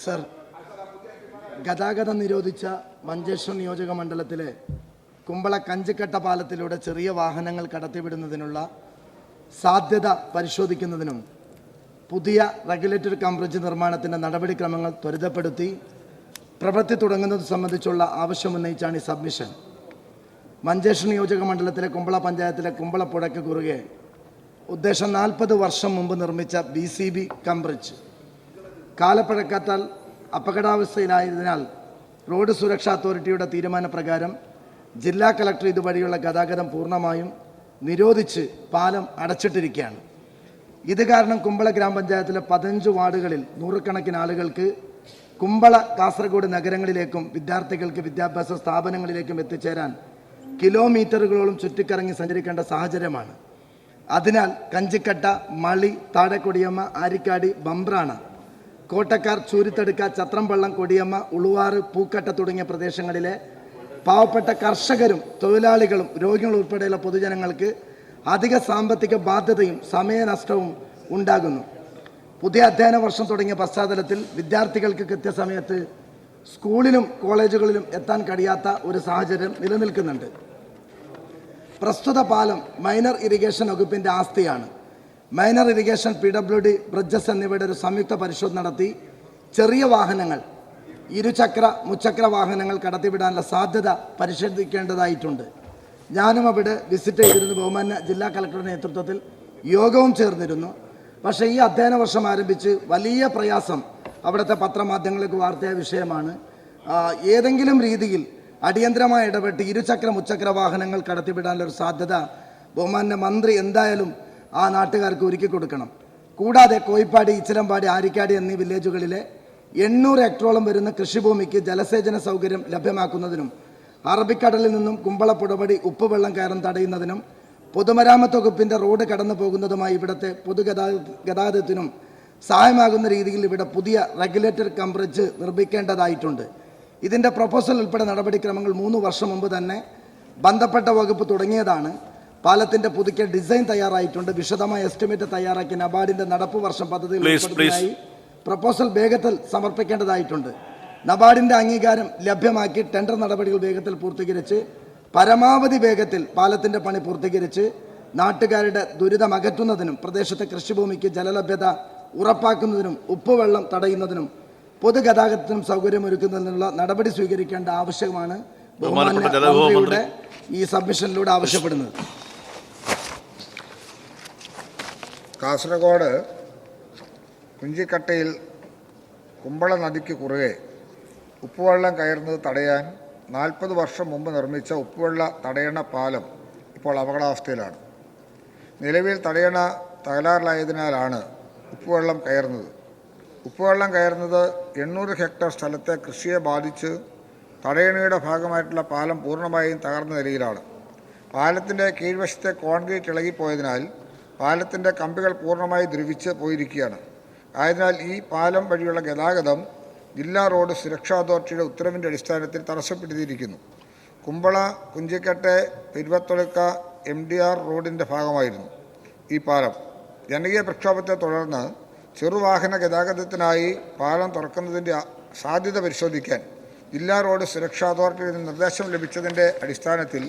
Sir, ഗതാഗതം നിരോധിച്ച മഞ്ചേശ്വരം നിയോജക മണ്ഡലത്തിലെ കുമ്പള കഞ്ചിക്കട്ട പാലത്തിലൂടെ ചെറിയ വാഹനങ്ങൾ കടത്തിവിടുന്നതിനുള്ള സാധ്യത പരിശോധിക്കുന്നതിനും പുതിയ റെഗുലേറ്ററി കം ബ്രിഡ്ജ് നിർമ്മാണത്തിൻ്റെ നടപടിക്രമങ്ങൾ ത്വരിതപ്പെടുത്തി പ്രവൃത്തി തുടങ്ങുന്നത് സംബന്ധിച്ചുള്ള ആവശ്യമുന്നയിച്ചാണ് ഈ സബ്മിഷൻ. മഞ്ചേശ്വരം നിയോജക മണ്ഡലത്തിലെ കുമ്പള പഞ്ചായത്തിലെ കുമ്പളപ്പുഴയ്ക്ക് കുറുകെ ഉദ്ദേശം 40 വർഷം മുമ്പ് നിർമ്മിച്ച BCB കം ബ്രിഡ്ജ് കാലപ്പഴക്കത്താൽ അപകടാവസ്ഥയിലായതിനാൽ റോഡ് സുരക്ഷാ അതോറിറ്റിയുടെ തീരുമാനപ്രകാരം ജില്ലാ കളക്ടർ ഇതുവഴിയുള്ള ഗതാഗതം പൂർണ്ണമായും നിരോധിച്ച് പാലം അടച്ചിട്ടിരിക്കുകയാണ്. ഇത് കാരണം കുമ്പള ഗ്രാമപഞ്ചായത്തിലെ 15 വാർഡുകളിൽ നൂറുകണക്കിന് ആളുകൾക്ക് കുമ്പള, കാസർഗോഡ് നഗരങ്ങളിലേക്കും വിദ്യാർത്ഥികൾക്ക് വിദ്യാഭ്യാസ സ്ഥാപനങ്ങളിലേക്കും എത്തിച്ചേരാൻ കിലോമീറ്ററുകളോളം ചുറ്റിക്കറങ്ങി സഞ്ചരിക്കേണ്ട സാഹചര്യമാണ്. അതിനാൽ കഞ്ചിക്കട്ട, മളി, താഴെക്കൊടിയമ്മ, ആരിക്കാടി, ബംബ്രാണ, കോട്ടക്കാർ, ചൂരിത്തടുക്ക, ചത്രംപള്ളം, കൊടിയമ്മ, ഉളുവാറ്, പൂക്കട്ട തുടങ്ങിയ പ്രദേശങ്ങളിലെ പാവപ്പെട്ട കർഷകരും തൊഴിലാളികളും രോഗികളും ഉൾപ്പെടെയുള്ള പൊതുജനങ്ങൾക്ക് അധിക സാമ്പത്തിക ബാധ്യതയും സമയനഷ്ടവും ഉണ്ടാകുന്നു. പുതിയ അധ്യയന വർഷം തുടങ്ങിയ പശ്ചാത്തലത്തിൽ വിദ്യാർത്ഥികൾക്ക് കൃത്യസമയത്ത് സ്കൂളിലും കോളേജുകളിലും എത്താൻ കഴിയാത്ത ഒരു സാഹചര്യം നിലനിൽക്കുന്നുണ്ട്. പ്രസ്തുത പാലം മൈനർ ഇറിഗേഷൻ വകുപ്പിൻ്റെ ആസ്തിയാണ്. മൈനർ ഇറിഗേഷൻ, PWD, ബ്രിഡ്ജസ് എന്നിവയുടെ ഒരു സംയുക്ത പരിശോധന നടത്തി ചെറിയ വാഹനങ്ങൾ, ഇരുചക്ര, മുച്ചക്ര വാഹനങ്ങൾ കടത്തിവിടാനുള്ള സാധ്യത പരിശോധിക്കേണ്ടതായിട്ടുണ്ട്. ഞാനും അവിടെ വിസിറ്റ് ചെയ്തിരുന്നു. ബഹുമാന്യ ജില്ലാ കളക്ടറുടെ നേതൃത്വത്തിൽ യോഗവും ചേർന്നിരുന്നു. പക്ഷേ ഈ അധ്യയന വർഷം ആരംഭിച്ച് വലിയ പ്രയാസം അവിടുത്തെ പത്രമാധ്യമങ്ങൾക്ക് വാർത്തയായ വിഷയമാണ്. ഏതെങ്കിലും രീതിയിൽ അടിയന്തരമായി ഇടപെട്ട് ഇരുചക്ര, മുച്ചക്ര വാഹനങ്ങൾ കടത്തിവിടാനുള്ള ഒരു സാധ്യത ബഹുമാന്യ മന്ത്രി എന്തായാലും ആ നാട്ടുകാർക്ക് ഒരുക്കി കൊടുക്കണം. കൂടാതെ കോയിപ്പാടി, ഇച്ചിലമ്പാടി, ആരിക്കാടി എന്നീ വില്ലേജുകളിലെ 800 ഹെക്ടറോളം വരുന്ന കൃഷിഭൂമിക്ക് ജലസേചന സൗകര്യം ലഭ്യമാക്കുന്നതിനും അറബിക്കടലിൽ നിന്നും കുമ്പള പുഴവഴി ഉപ്പുവെള്ളം കയറാൻ തടയുന്നതിനും പൊതുമരാമത്ത് വകുപ്പിൻ്റെ റോഡ് കടന്നു പോകുന്നതുമായി ഇവിടുത്തെ പൊതുഗതാഗതത്തിനും സഹായമാകുന്ന രീതിയിൽ ഇവിടെ പുതിയ റെഗുലേറ്ററി കം ബ്രിഡ്ജ് നിർമ്മിക്കേണ്ടതായിട്ടുണ്ട്. ഇതിൻ്റെ പ്രൊപ്പോസൽ ഉൾപ്പെടെ നടപടിക്രമങ്ങൾ 3 വർഷം മുമ്പ് തന്നെ ബന്ധപ്പെട്ട വകുപ്പ് തുടങ്ങിയതാണ്. പാലത്തിൻ്റെ പുതുക്കിയ ഡിസൈൻ തയ്യാറായിട്ടുണ്ട്. വിശദമായ എസ്റ്റിമേറ്റ് തയ്യാറാക്കി നബാർഡിൻ്റെ നടപ്പ് വർഷം പദ്ധതിയിൽ ഉൾപ്പെടുന്നതായി പ്രൊപ്പോസൽ വേഗത്തിൽ സമർപ്പിക്കേണ്ടതായിട്ടുണ്ട്. നബാർഡിൻ്റെ അംഗീകാരം ലഭ്യമാക്കി ടെൻഡർ നടപടികൾ വേഗത്തിൽ പൂർത്തീകരിച്ച് പരമാവധി വേഗത്തിൽ പാലത്തിൻ്റെ പണി പൂർത്തീകരിച്ച് നാട്ടുകാരുടെ ദുരിതം അകറ്റുന്നതിനും പ്രദേശത്തെ കൃഷിഭൂമിക്ക് ജലലഭ്യത ഉറപ്പാക്കുന്നതിനും ഉപ്പുവെള്ളം തടയുന്നതിനും പൊതുഗതാഗതത്തിനും സൗകര്യമൊരുക്കുന്നതിനുള്ള നടപടി സ്വീകരിക്കേണ്ട ആവശ്യമാണ് ബഹുമാന്യയുടെ ഈ സബ്മിഷനിലൂടെ ആവശ്യപ്പെടുന്നത്. കാസർഗോഡ് കുഞ്ചിക്കട്ടയിൽ കുമ്പള നദിക്ക് കുറുകെ ഉപ്പുവെള്ളം കയറുന്നത് തടയാൻ 40 വർഷം മുമ്പ് നിർമ്മിച്ച ഉപ്പുവെള്ള തടയണ പാലം ഇപ്പോൾ അപകടാവസ്ഥയിലാണ്. നിലവിൽ തടയണ തകരാറിലായതിനാലാണ് ഉപ്പുവെള്ളം കയറുന്നത്. ഉപ്പുവെള്ളം കയറുന്നത് 800 ഹെക്ടർ സ്ഥലത്തെ കൃഷിയെ ബാധിച്ച് തടയണയുടെ ഭാഗമായിട്ടുള്ള പാലം പൂർണ്ണമായും തകർന്ന നിലയിലാണ്. പാലത്തിൻ്റെ കീഴ്വശത്തെ കോൺക്രീറ്റ് ഇളകിപ്പോയതിനാൽ പാലത്തിൻ്റെ കമ്പികൾ പൂർണ്ണമായി ദ്രവിച്ച് പോയിരിക്കുകയാണ്. ആയതിനാൽ ഈ പാലം വഴിയുള്ള ഗതാഗതം ജില്ലാ റോഡ് സുരക്ഷാ അതോറിറ്റിയുടെ ഉത്തരവിൻ്റെ അടിസ്ഥാനത്തിൽ തടസ്സപ്പെടുത്തിയിരിക്കുന്നു. കുമ്പള, കുഞ്ചിക്കട്ടെ, പെരുവത്തൊടുക്ക MDR റോഡിൻ്റെ ഭാഗമായിരുന്നു ഈ പാലം. ജനകീയ പ്രക്ഷോഭത്തെ തുടർന്ന് ചെറുവാഹന ഗതാഗതത്തിനായി പാലം തുറക്കുന്നതിൻ്റെ സാധ്യത പരിശോധിക്കാൻ ജില്ലാ റോഡ് സുരക്ഷാ അതോറിറ്റിയിൽ നിന്ന് നിർദ്ദേശം ലഭിച്ചതിൻ്റെ അടിസ്ഥാനത്തിൽ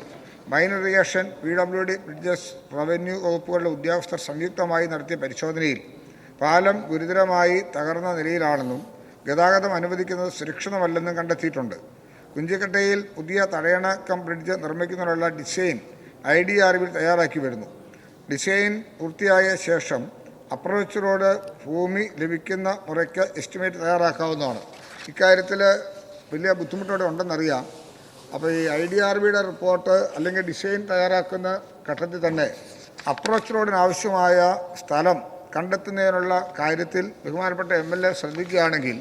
minor irrigation, PWD, bridges, revenue വകുപ്പുകളുടെ ഉദ്യോഗസ്ഥർ സംയുക്തമായി നടത്തിയ പരിശോധനയിൽ പാലം ഗുരുതരമായി തകർന്ന നിലയിലാണെന്നും ഗതാഗതം അനുവദിക്കുന്നത് സുരക്ഷിതമല്ലെന്നും കണ്ടെത്തിയിട്ടുണ്ട്. കുഞ്ചിക്കട്ടയിൽ പുതിയ തടയണ കം ബ്രിഡ്ജ് നിർമ്മിക്കുന്നതിനുള്ള ഡിസൈൻ IDRB തയ്യാറാക്കി വരുന്നു. ഡിസൈൻ പൂർത്തിയായ ശേഷം അപ്രോച്ച് റോഡ് ഭൂമി ലഭിക്കുന്ന മുറയ്ക്ക് എസ്റ്റിമേറ്റ് തയ്യാറാക്കാവുന്നതാണ്. ഇക്കാര്യത്തിൽ വലിയ ബുദ്ധിമുട്ടോടെ ഉണ്ടെന്നറിയാം. അപ്പോൾ ഈ IDRBയുടെ റിപ്പോർട്ട് അല്ലെങ്കിൽ ഡിസൈൻ തയ്യാറാക്കുന്ന ഘട്ടത്തിൽ തന്നെ അപ്രോച്ച് റോഡിനാവശ്യമായ സ്ഥലം കണ്ടെത്തുന്നതിനുള്ള കാര്യത്തിൽ ബഹുമാനപ്പെട്ട MLA ശ്രദ്ധിക്കുകയാണെങ്കിൽ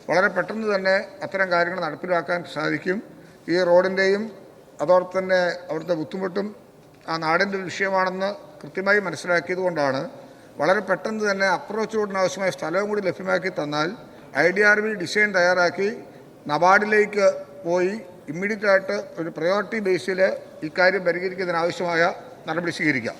വളരെ പെട്ടെന്ന് തന്നെ അത്തരം കാര്യങ്ങൾ നടപ്പിലാക്കാൻ സാധിക്കും. ഈ റോഡിൻ്റെയും അതോടൊപ്പം തന്നെ അവിടുത്തെ ബുദ്ധിമുട്ടും ആ നാടിൻ്റെ വിഷയമാണെന്ന് കൃത്യമായി മനസ്സിലാക്കിയതുകൊണ്ടാണ് വളരെ പെട്ടെന്ന് തന്നെ അപ്രോച്ച് റോഡിനാവശ്യമായ സ്ഥലവും കൂടി ലഭ്യമാക്കി തന്നാൽ IDRB ഡിസൈൻ തയ്യാറാക്കി നബാർഡിലേക്ക് പോയി ഇമ്മീഡിയറ്റായിട്ട് ഒരു പ്രയോറിറ്റി ബേസിൽ ഇക്കാര്യം പരിഹരിക്കുന്നതിനാവശ്യമായ നടപടി സ്വീകരിക്കാം.